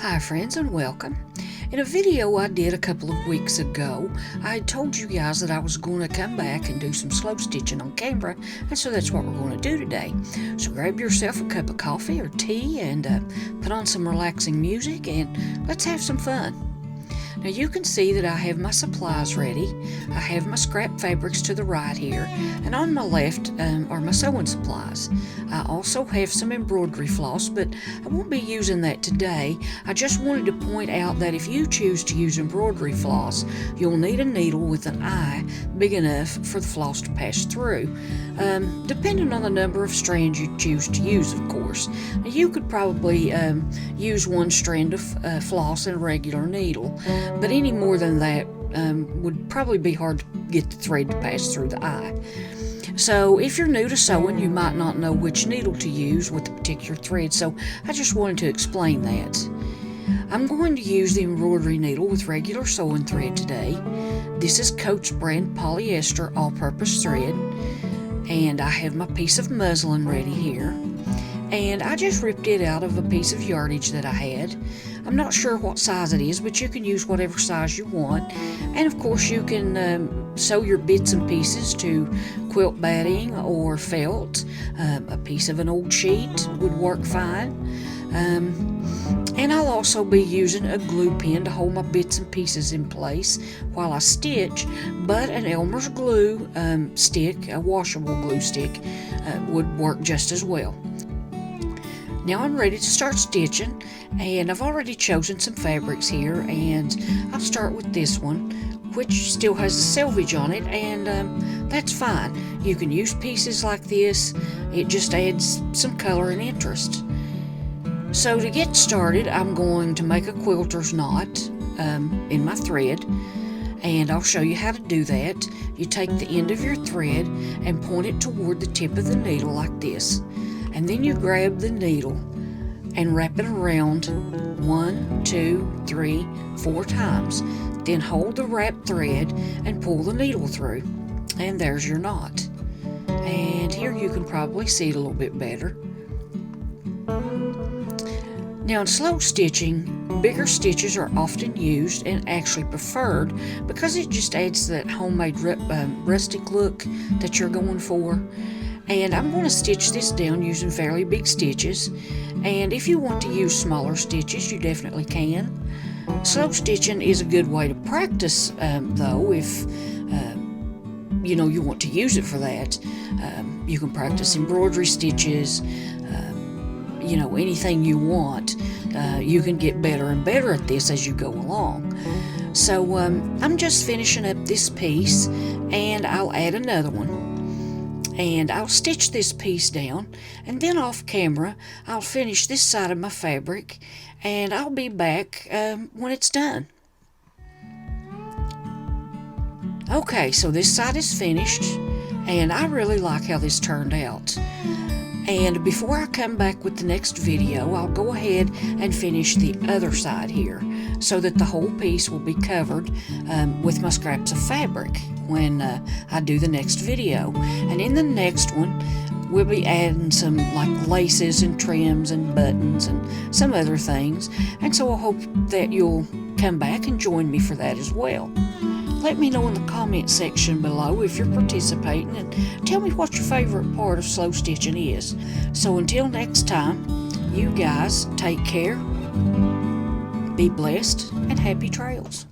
Hi friends and welcome. In a video I did a couple of weeks ago, I had told you guys that I was going to come back and do some slow stitching on camera, and so that's what we're going to do today. So grab yourself a cup of coffee or tea and put on some relaxing music and let's have some fun. Now you can see that I have my supplies ready. I have my scrap fabrics to the right here, and on my left are my sewing supplies. I also have some embroidery floss, but I won't be using that today. I just wanted to point out that if you choose to use embroidery floss, you'll need a needle with an eye big enough for the floss to pass through, depending on the number of strands you choose to use, of course. Now, you could probably use one strand of floss and a regular needle, but any more than that would probably be hard to get the thread to pass through the eye. So if you're new to sewing, you might not know which needle to use with a particular thread, so I just wanted to explain that. I'm going to use the embroidery needle with regular sewing thread today. This is Coach brand polyester all-purpose thread, and I have my piece of muslin ready here. And I just ripped it out of a piece of yardage that I had. I'm not sure what size it is, but you can use whatever size you want. And of course you can sew your bits and pieces to quilt batting or felt. A piece of an old sheet would work fine. And I'll also be using a glue pen to hold my bits and pieces in place while I stitch, but an Elmer's glue stick, a washable glue stick, would work just as well. Now I'm ready to start stitching, and I've already chosen some fabrics here, and I'll start with this one, which still has the selvage on it, and that's fine. You can use pieces like this. It just adds some color and interest. So to get started, I'm going to make a quilter's knot in my thread, and I'll show you how to do that. You take the end of your thread and point it toward the tip of the needle like this. And then you grab the needle and wrap it around 1, 2, 3, 4 times. Then hold the wrapped thread and pull the needle through. And there's your knot. And here you can probably see it a little bit better. Now in slow stitching, bigger stitches are often used and actually preferred because it just adds that homemade rustic look that you're going for. And I'm going to stitch this down using fairly big stitches, and if you want to use smaller stitches, you definitely can. Slow stitching is a good way to practice, though, if you want to use it for that. You can practice embroidery stitches, anything you want. You can get better and better at this as you go along. So I'm just finishing up this piece, and I'll add another one. And I'll stitch this piece down, and then off camera I'll finish this side of my fabric, and I'll be back when it's done. Okay, so this side is finished, and I really like how this turned out. And before I come back with the next video, I'll go ahead and finish the other side here so that the whole piece will be covered with my scraps of fabric when I do the next video. And in the next one, we'll be adding some like laces and trims and buttons and some other things. And so I hope that you'll come back and join me for that as well. Let me know in the comment section below if you're participating, and tell me what your favorite part of slow stitching is. So until next time, you guys take care, be blessed, and happy trails.